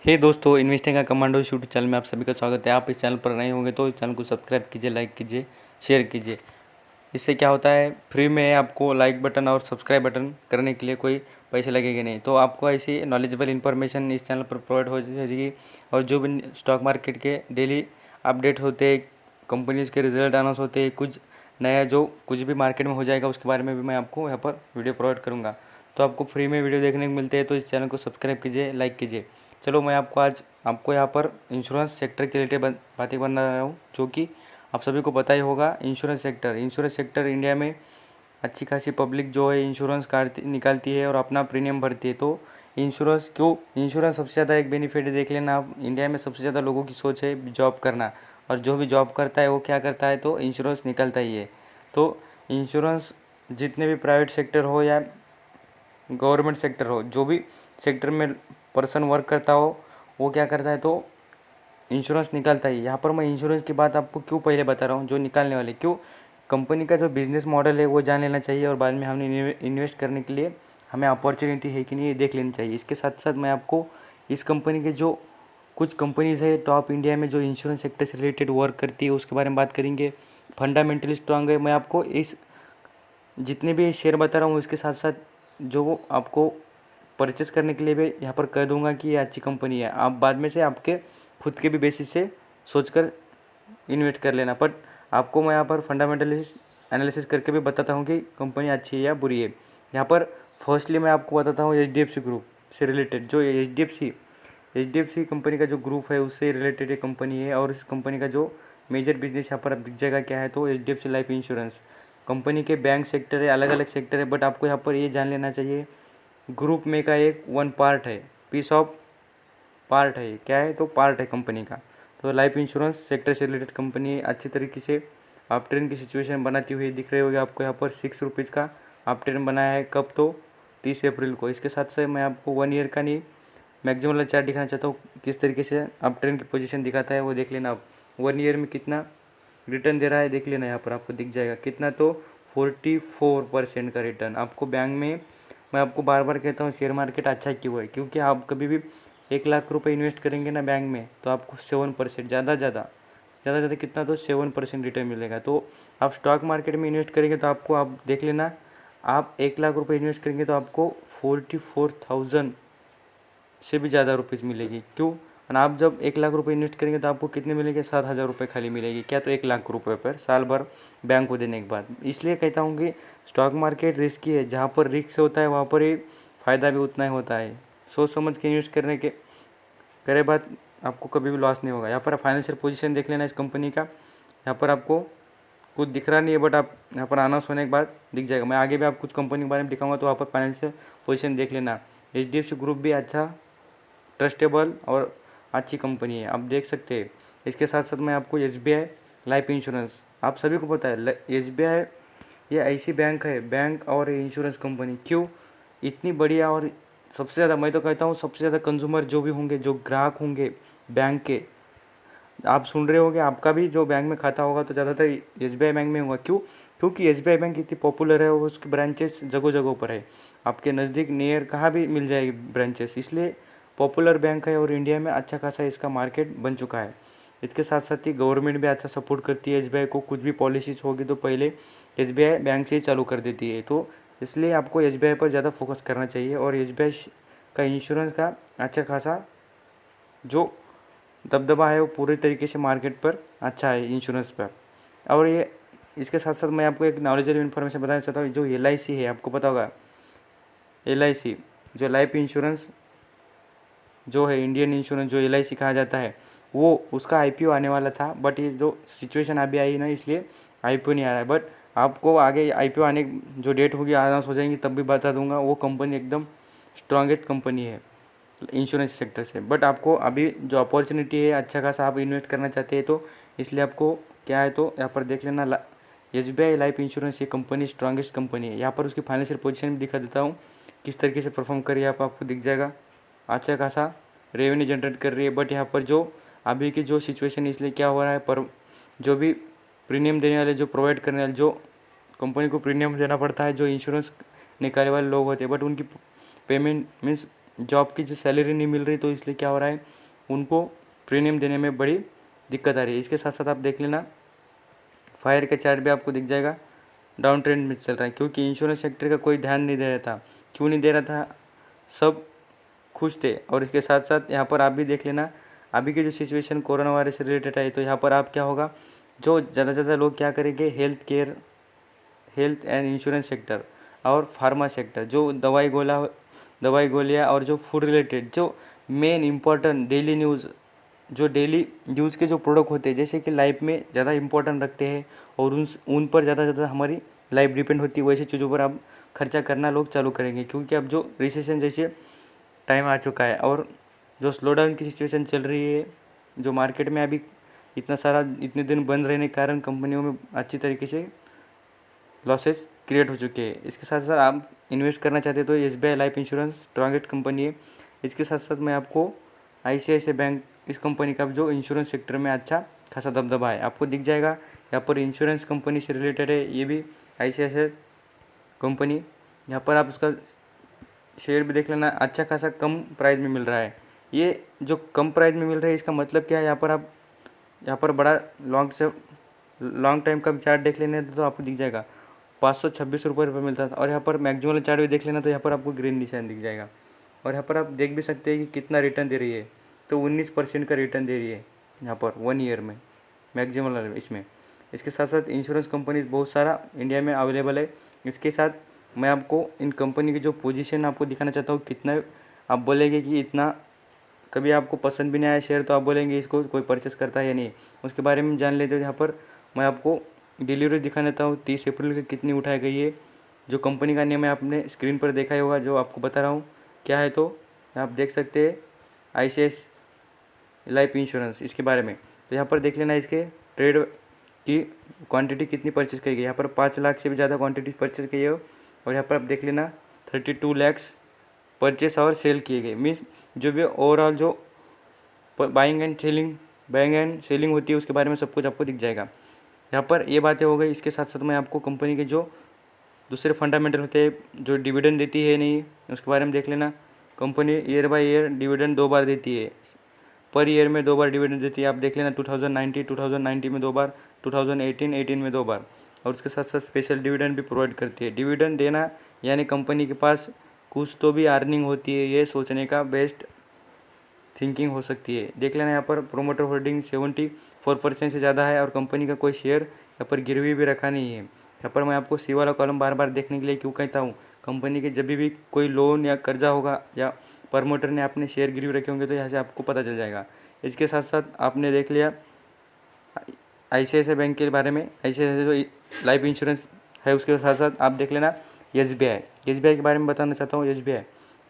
हे दोस्तों, इन्वेस्टिंग का commando YouTube channel में आप सभी का स्वागत है। आप इस चैनल पर नए होंगे तो इस चैनल को सब्सक्राइब कीजिए, लाइक कीजिए, शेयर कीजिए। इससे क्या होता है, फ्री में आपको लाइक बटन और सब्सक्राइब बटन करने के लिए कोई पैसे लगेंगे नहीं। तो आपको ऐसी नॉलेजेबल इन्फॉर्मेशन इस चैनल पर प्रोवाइड हो जाएगी। और जो भी स्टॉक मार्केट के डेली अपडेट होते हैं, कंपनीज़ के रिजल्ट अनाउंस होते हैं, कुछ नया जो कुछ भी मार्केट में हो जाएगा उसके बारे में भी मैं आपको यहाँ पर वीडियो प्रोवाइड करूँगा। तो आपको फ्री में वीडियो देखने को मिलते हैं, तो इस चैनल को सब्सक्राइब कीजिए, लाइक कीजिए। चलो, मैं आपको यहाँ पर इंश्योरेंस सेक्टर के रिलेटेड बातें बना रहा हूँ, जो कि आप सभी को पता ही होगा। इंश्योरेंस सेक्टर इंडिया में अच्छी खासी पब्लिक जो है इंश्योरेंस निकालती है और अपना प्रीमियम भरती है। तो इंश्योरेंस सबसे ज़्यादा एक बेनिफिट देख लेना आप, इंडिया में सबसे ज़्यादा लोगों की सोच है जॉब करना, और जो भी जॉब करता है वो क्या करता है, तो इंश्योरेंस निकलता ही है। तो इंश्योरेंस जितने भी प्राइवेट सेक्टर हो या गवर्नमेंट सेक्टर हो, जो भी सेक्टर में पर्सन वर्क करता हो, वो क्या करता है, तो इंश्योरेंस निकालता ही। यहाँ पर मैं इंश्योरेंस की बात आपको क्यों पहले बता रहा हूँ, जो निकालने वाले क्यों, कंपनी का जो बिज़नेस मॉडल है वो जान लेना चाहिए, और बाद में हमने इन्वेस्ट करने के लिए हमें अपॉर्चुनिटी है कि नहीं ये देख लेनी चाहिए। इसके साथ साथ मैं आपको इस कंपनी के जो कुछ कंपनीज़ है टॉप इंडिया में जो इंश्योरेंस सेक्टर से रिलेटेड वर्क करती है उसके बारे में बात करेंगे। फंडामेंटली स्ट्रांग है। मैं आपको इस जितने भी शेयर बता रहा हूँ इसके साथ साथ जो वो आपको परचेस करने के लिए भी यहाँ पर कह दूंगा कि ये अच्छी कंपनी है। आप बाद में से आपके खुद के भी बेसिस से सोचकर इन्वेस्ट कर लेना, बट आपको मैं यहाँ पर फंडामेंटली एनालिसिस करके भी बताता हूँ कि कंपनी अच्छी है या बुरी है। यहाँ पर फर्स्टली मैं आपको बताता हूँ HDFC ग्रुप से रिलेटेड। जो H D F C company का जो ग्रुप है उससे रिलेटेड एक कंपनी है, और इस कंपनी का जो मेजर बिजनेस यहाँ पर अब दिख जाएगा क्या है, तो HDFC लाइफ इंश्योरेंस कंपनी के बैंक सेक्टर है, अलग अलग सेक्टर है, बट आपको यहाँ पर ये जान लेना चाहिए ग्रुप में का एक वन पार्ट है, पीस ऑफ पार्ट है। क्या है, तो पार्ट है कंपनी का। तो लाइफ इंश्योरेंस सेक्टर से रिलेटेड कंपनी अच्छी तरीके से आप ट्रेन की सिचुएशन बनाती हुई दिख रही होगी आपको। यहाँ पर ₹6 का आप ट्रेन बनाया है, कब, तो 30 अप्रैल को। इसके साथ साथ मैं आपको 1 ईयर का नहीं, मैक्सिमम वाला चार्ट दिखाना चाहता हूँ, किस तरीके से आप ट्रेन की पोजीशन दिखाता है वो देख लेना। आप 1 ईयर में कितना रिटर्न दे रहा है देख लेना, यहाँ पर आपको दिख जाएगा कितना, तो 44% का रिटर्न आपको बैंक में। मैं आपको बार बार कहता हूँ शेयर मार्केट अच्छा क्यों है, क्योंकि आप कभी भी 1 लाख रुपए इन्वेस्ट करेंगे ना बैंक में, तो आपको 7% ज़्यादा कितना, तो 7% रिटर्न मिलेगा। तो आप स्टॉक मार्केट में इन्वेस्ट करेंगे तो आपको, आप देख लेना, आप 1 लाख रुपए इन्वेस्ट करेंगे तो आपको 44,000 से भी ज़्यादा रुपीज़ मिलेगी। क्यों, और आप जब 1 लाख रुपए इन्वेस्ट करेंगे तो आपको कितने मिलेंगे, 7,000 रुपये खाली मिलेगी। क्या, तो 1 लाख रुपए पर साल भर बैंक को देने के बाद। इसलिए कहता हूँ कि स्टॉक मार्केट रिस्की है, जहाँ पर रिस्क होता है वहाँ पर ही फ़ायदा भी उतना ही होता है। सोच समझ के इन्वेस्ट करने के करे बाद आपको कभी भी लॉस नहीं होगा। यहाँ पर फाइनेंशियल पोजीशन देख लेना इस कंपनी का। यहाँ पर आपको कुछ दिख रहा नहीं है, बट आप यहाँ पर अनाउंस होने के बाद दिख जाएगा। मैं आगे भी आप कुछ कंपनी के बारे में दिखाऊंगा, तो वहाँ पर फाइनेंशियल पोजीशन देख लेना। HDFC ग्रुप भी अच्छा, ट्रस्टेबल और अच्छी कंपनी है, आप देख सकते हैं। इसके साथ साथ मैं आपको SBI लाइफ इंश्योरेंस, आप सभी को पता है SBI ये ऐसी बैंक है, बैंक और इंश्योरेंस कंपनी क्यों इतनी बढ़िया, और सबसे ज़्यादा मैं तो कहता हूँ सबसे ज़्यादा कंज्यूमर जो भी होंगे, जो ग्राहक होंगे बैंक के, आप सुन रहे होंगे, आपका भी जो बैंक में खाता होगा तो ज़्यादातर SBI बैंक में होगा। क्यों, क्योंकि SBI बैंक इतनी पॉपुलर है और उसकी ब्रांचेस जगह जगह पर है, आपके नज़दीक नियर कहाँ भी मिल जाएगी ब्रांचेस, इसलिए पॉपुलर बैंक है और इंडिया में अच्छा खासा इसका मार्केट बन चुका है। इसके साथ साथ ही गवर्नमेंट भी अच्छा सपोर्ट करती है SBI को, कुछ भी पॉलिसीज़ होगी तो पहले SBI बैंक से ही चालू कर देती है। तो इसलिए आपको SBI पर ज़्यादा फोकस करना चाहिए, और SBI का इंश्योरेंस का अच्छा खासा जो दबदबा है वो पूरी तरीके से मार्केट पर अच्छा है इंश्योरेंस पर। और ये इसके साथ साथ मैं आपको एक नॉलेजेबल इन्फॉर्मेशन बताना चाहता हूँ। जो LIC है, आपको पता होगा LIC जो लाइफ इंश्योरेंस जो है, इंडियन इंश्योरेंस जो LIC कहा जाता है, वो उसका IPO आने वाला था, बट ये जो सिचुएशन अभी आई ना, इसलिए IPO नहीं आ रहा है। बट आपको आगे IPO आने जो डेट होगी, अनाउंस हो जाएंगी, तब भी बता दूंगा। वो कंपनी एकदम स्ट्रॉन्गेस्ट कंपनी है इंश्योरेंस सेक्टर से। बट आपको अभी जो अपॉर्चुनिटी है अच्छा खासा आप इन्वेस्ट करना चाहते हैं, तो इसलिए आपको क्या है, तो यहाँ पर देख लेना SBI लाइफ इंश्योरेंस ये कंपनी स्ट्रॉन्गेस्ट कंपनी है। यहाँ पर उसकी फाइनेंशियल पोजीशन भी दिखा देता हूँ किस तरीके से परफॉर्म कर रही है, आपको दिख जाएगा। अच्छा खासा रेवेन्यू जनरेट कर रही है, बट यहाँ पर जो अभी की जो सिचुएशन, इसलिए क्या हो रहा है, पर जो भी प्रीमियम देने वाले, जो प्रोवाइड करने वाले, जो कंपनी को प्रीमियम देना पड़ता है, जो इंश्योरेंस निकालने वाले लोग होते हैं, बट उनकी पेमेंट मीन्स जॉब की जो सैलरी नहीं मिल रही, तो इसलिए क्या हो रहा है, उनको प्रीमियम देने में बड़ी दिक्कत आ रही है। इसके साथ साथ आप देख लेना फायर का चार्ट भी आपको दिख जाएगा, डाउन ट्रेंड में चल रहा है, क्योंकि इंश्योरेंस सेक्टर का कोई ध्यान नहीं दे रहा था। क्यों नहीं दे रहा था, सब खुश थे। और इसके साथ साथ यहाँ पर आप भी देख लेना अभी की जो सिचुएशन कोरोना वायरस से रिलेटेड है, तो यहाँ पर आप क्या होगा, जो ज़्यादा से ज़्यादा लोग क्या करेंगे, हेल्थ एंड इंश्योरेंस सेक्टर और फार्मा सेक्टर, जो दवाई गोलियाँ और जो फूड रिलेटेड, जो मेन इम्पोर्टेंट डेली न्यूज़, जो डेली यूज़ के जो प्रोडक्ट होते हैं, जैसे कि लाइफ में ज़्यादा इंपॉर्टेंट रखते हैं और उन पर ज़्यादा से ज़्यादा हमारी लाइफ डिपेंड होती है, वैसी चीज़ों पर अब खर्चा करना लोग चालू करेंगे। क्योंकि अब जो रिसेशन जैसे टाइम आ चुका है और जो स्लो डाउन की सिचुएशन चल रही है, जो मार्केट में अभी इतने दिन बंद रहने के कारण कंपनियों में अच्छी तरीके से लॉसेस क्रिएट हो चुके हैं। इसके साथ साथ आप इन्वेस्ट करना चाहते हो तो SBI life insurance strongest company है। इसके साथ साथ मैं आपको ICICI बैंक, इस कंपनी का जो इंश्योरेंस सेक्टर में अच्छा खासा दबदबा है, आपको दिख जाएगा। यहाँ पर इंश्योरेंस कंपनी से रिलेटेड है, ये भी ICICI कंपनी। यहाँ पर आप उसका शेयर भी देख लेना, अच्छा खासा कम प्राइस में मिल रहा है। ये जो कम प्राइस में मिल रहा है, इसका मतलब क्या है, यहाँ पर बड़ा लॉन्ग टाइम का चार्ट देख लेने तो आपको दिख जाएगा 526 रुपये पर मिलता था। और यहाँ पर मैक्सिमम वाला चार्ट भी देख लेना, तो यहाँ पर आपको ग्रीन निशान दिख जाएगा। और यहाँ पर आप देख भी सकते हैं कि कितना रिटर्न दे रही है, तो 19% का रिटर्न दे रही है यहाँ पर 1 ईयर में मैक्सिमम वाला इसमें। इसके साथ साथ इंश्योरेंस कंपनीज बहुत सारा इंडिया में अवेलेबल है। इसके साथ मैं आपको इन कंपनी की जो पोजीशन आपको दिखाना चाहता हूँ, कितना आप बोलेंगे कि इतना, कभी आपको पसंद भी नहीं आया शेयर तो आप बोलेंगे इसको कोई परचेस करता है या नहीं, उसके बारे में जान लेते हो। यहाँ पर मैं आपको डिलीवरी दिखा देता हूँ 30 अप्रैल की कितनी उठाई गई है। जो कंपनी का नेम है आपने स्क्रीन पर देखा ही होगा, जो आपको बता रहा हूँ क्या है, तो आप देख सकते हैं ICICI लाइफ इंश्योरेंस, इसके बारे में। तो यहाँ पर देख लेना इसके ट्रेड की क्वांटिटी कितनी परचेस की गई, यहाँ पर 5 लाख से भी ज़्यादा क्वांटिटी परचेस की है। और यहाँ पर आप देख लेना 32 लैक्स परचेस और सेल किए गए, मीन्स जो भी ओवरऑल जो बाइंग एंड सेलिंग होती है, उसके बारे में सब कुछ आपको दिख जाएगा। यहाँ पर ये बातें हो गई। इसके साथ साथ मैं आपको कंपनी के जो दूसरे फंडामेंटल होते हैं, जो डिविडेंड देती है नहीं, उसके बारे में देख लेना। Company year by year dividend 2 बार देती है, पर ईयर में 2 बार डिविडेंड देती है। आप देख लेना 2019 में 2 बार, 2018 में 2 बार। और उसके साथ साथ स्पेशल डिविडेंड भी प्रोवाइड करती है। डिविडेंड देना यानी कंपनी के पास कुछ तो भी अर्निंग होती है, ये सोचने का बेस्ट थिंकिंग हो सकती है। देख लेना यहाँ पर प्रोमोटर होल्डिंग 74% से ज़्यादा है और कंपनी का कोई शेयर यहाँ पर गिरवी भी रखा नहीं है। यहाँ पर मैं आपको सी वाला कॉलम बार बार देखने के लिए क्यों कहता हूँ, कंपनी के जब भी कोई लोन या कर्जा होगा या प्रमोटर ने अपने शेयर गिरवी रखे होंगे, तो यहाँ से आपको पता चल जाएगा। इसके साथ साथ आपने देख लिया ICICI बैंक के बारे में, ICICI जो लाइफ इंश्योरेंस है, उसके साथ साथ आप देख लेना SBI के बारे में बताना चाहता हूँ।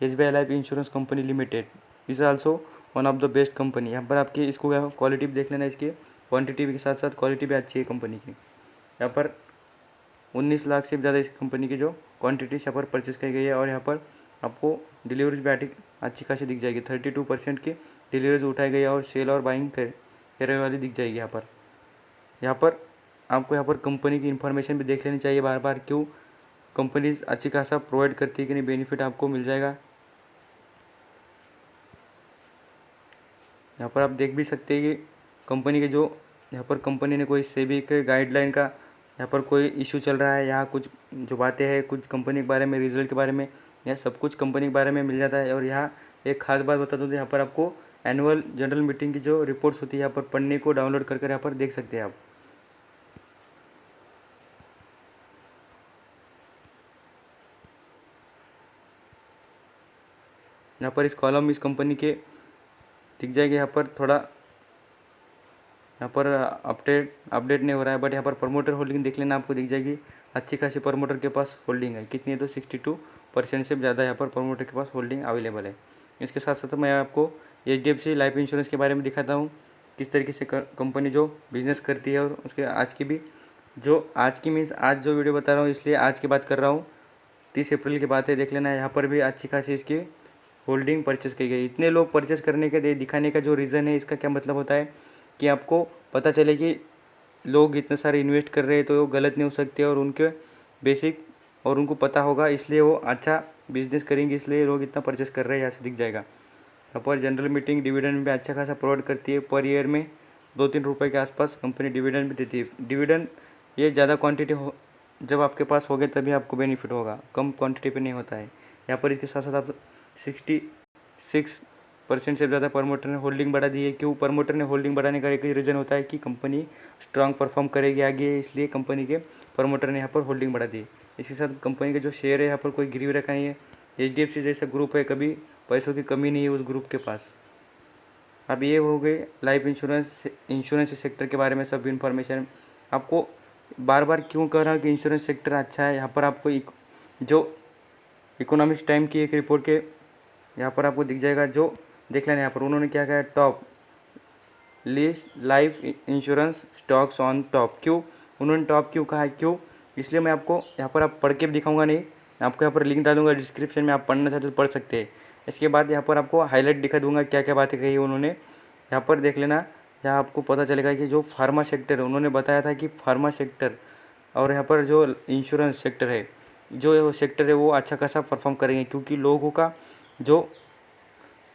SBI life insurance company limited is also one of the best company. यहाँ पर आपकी इसको क्वालिटी भी देख लेना, इसकी क्वांटिटी के साथ साथ क्वालिटी भी अच्छी है कंपनी की। यहाँ पर 19 लाख से भी ज़्यादा इस कंपनी की जो क्वांटिटी यहाँ पर परचेस की गई है। और यहाँ पर आपको डिलीवरीज भी अच्छी खासी दिख जाएगी, 32% की डिलीवरीज उठाई गई है और सेल और बाइंग करने वाली दिख जाएगी। यहाँ पर आपको यहाँ पर कंपनी की इन्फॉर्मेशन भी देख लेनी चाहिए बार बार, क्यों कंपनीज अच्छी खासा प्रोवाइड करती है कि नहीं, बेनिफिट आपको मिल जाएगा। यहाँ पर आप देख भी सकते हैं कि कंपनी के जो यहाँ पर कंपनी ने कोई सेबी के गाइडलाइन का यहाँ पर कोई इशू चल रहा है, यहाँ कुछ जो बातें हैं कुछ कंपनी के बारे में, रिजल्ट के बारे में, यहाँ सब कुछ कंपनी के बारे में मिल जाता है। और यहाँ एक खास बात बता दूँ तो यहाँ पर आपको एनुअल जनरल मीटिंग की जो रिपोर्ट्स होती है यहाँ पर पढ़ने को डाउनलोड कर यहाँ पर देख सकते हैं आप। यहाँ पर इस कॉलम इस कंपनी के दिख जाएगी। यहाँ पर थोड़ा यहाँ पर अपडेट नहीं हो रहा है, बट यहाँ पर प्रमोटर होल्डिंग देख लेना, आपको दिख जाएगी। अच्छी खासी प्रमोटर के पास होल्डिंग है, कितनी है तो 62% से ज़्यादा यहाँ पर प्रमोटर के पास होल्डिंग अवेलेबल है। इसके साथ साथ मैं आपको HDFC लाइफ इंश्योरेंस के बारे में दिखाता हूँ, किस तरीके से कंपनी जो बिज़नेस करती है। और उसके आज की मीन्स आज जो वीडियो बता रहा हूँ, इसलिए आज की बात कर रहा हूँ, 30 अप्रैल की बात है। देख लेना यहाँ पर भी अच्छी खासी इसकी होल्डिंग परचेस की गई। इतने लोग परचेस करने के दिखाने का जो रीज़न है, इसका क्या मतलब होता है कि आपको पता चले कि लोग इतने सारे इन्वेस्ट कर रहे हैं तो वो गलत नहीं हो सकते और उनके बेसिक और उनको पता होगा, इसलिए वो अच्छा बिजनेस करेंगे, इसलिए लोग इतना परचेस कर रहे हैं, यहाँ से दिख जाएगा। यहाँ पर जनरल मीटिंग डिविडेंड भी अच्छा खासा प्रोवाइड करती है। पर ईयर में 2-3 रुपये के आसपास कंपनी डिविडेंड भी देती है। डिविडेंड ये ज़्यादा क्वांटिटी हो जब आपके पास होगे तभी आपको बेनिफिट होगा, कम क्वांटिटी पे नहीं होता है। यहाँ पर इसके साथ साथ आप 66% से ज़्यादा प्रमोटर ने होल्डिंग बढ़ा दी है। क्यों प्रमोटर ने होल्डिंग बढ़ाने का एक ही रीज़न होता है कि कंपनी स्ट्रांग परफॉर्म करेगी आगे, इसलिए कंपनी के प्रमोटर ने यहाँ पर होल्डिंग बढ़ा दी। इसके साथ कंपनी के जो शेयर है यहाँ पर कोई गिरवी रखा नहीं है। HDFC जैसा ग्रुप है, कभी पैसों की कमी नहीं है उस ग्रुप के पास। अब ये हो गए लाइफ इंश्योरेंस सेक्टर के बारे में सब इन्फॉर्मेशन। आपको बार बार क्यों कह रहा हूँ कि इंश्योरेंस सेक्टर अच्छा है। यहाँ पर आपको जो इकोनॉमिक्स टाइम की एक रिपोर्ट के यहाँ पर आपको दिख जाएगा, जो देख लेना। यहाँ पर उन्होंने क्या कहा है, top list life insurance stocks on top. क्यों उन्होंने टॉप क्यों कहा है, क्यों, इसलिए मैं आपको यहाँ पर आप पढ़ के भी दिखाऊंगा नहीं, आपको यहाँ पर लिंक डालूंगा डिस्क्रिप्शन में, आप पढ़ना चाहते तो पढ़ सकते हैं। इसके बाद यहाँ पर आपको हाईलाइट दिखा दूंगा क्या क्या बातें कही उन्होंने, यहाँ पर देख लेना। यहाँ आपको पता चलेगा कि जो फार्मा सेक्टर है, उन्होंने बताया था कि फार्मा सेक्टर और यहाँ पर जो इंश्योरेंस सेक्टर है, जो सेक्टर है वो अच्छा खासा परफॉर्म करेंगे, क्योंकि लोगों का जो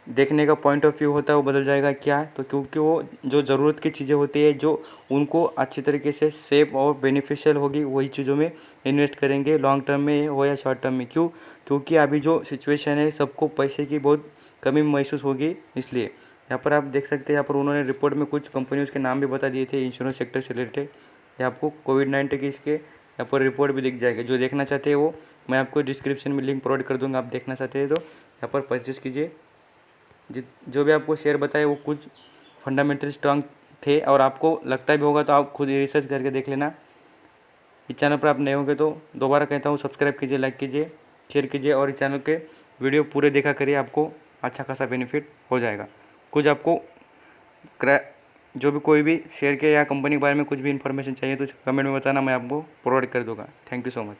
देखने का पॉइंट ऑफ व्यू होता है वो बदल जाएगा। क्या है तो क्योंकि वो जो ज़रूरत की चीज़ें होती है जो उनको अच्छी तरीके से सेफ और बेनिफिशियल होगी, वही चीज़ों में इन्वेस्ट करेंगे, लॉन्ग टर्म में हो या शॉर्ट टर्म में। क्यों, क्योंकि अभी जो सिचुएशन है सबको पैसे की बहुत कमी महसूस होगी, इसलिए यहाँ पर आप देख सकते हैं। यहाँ पर उन्होंने रिपोर्ट में कुछ कंपनियों के नाम भी बता दिए थे इंश्योरेंस सेक्टर से रिलेटेड। यहाँ आपको कोविड-19 की इसके यहाँ पर रिपोर्ट भी दिख जाएगी। जो देखना चाहते हैं वो मैं आपको डिस्क्रिप्शन में लिंक प्रोवाइड कर दूँगा, आप देखना चाहते हैं तो यहाँ पर परचेस कीजिए। जो भी आपको शेयर बताए वो कुछ फंडामेंटल स्ट्रांग थे, और आपको लगता भी होगा तो आप खुद ही रिसर्च करके देख लेना। इस चैनल पर आप नए होंगे तो दोबारा कहता हूँ सब्सक्राइब कीजिए, लाइक कीजिए, शेयर कीजिए, और इस चैनल के वीडियो पूरे देखा करिए, आपको अच्छा खासा बेनिफिट हो जाएगा। कुछ आपको जो भी कोई भी शेयर के या कंपनी के बारे में कुछ भी इन्फॉर्मेशन चाहिए तो कमेंट में बताना, मैं आपको प्रोवाइड कर दूँगा। Thank you so much.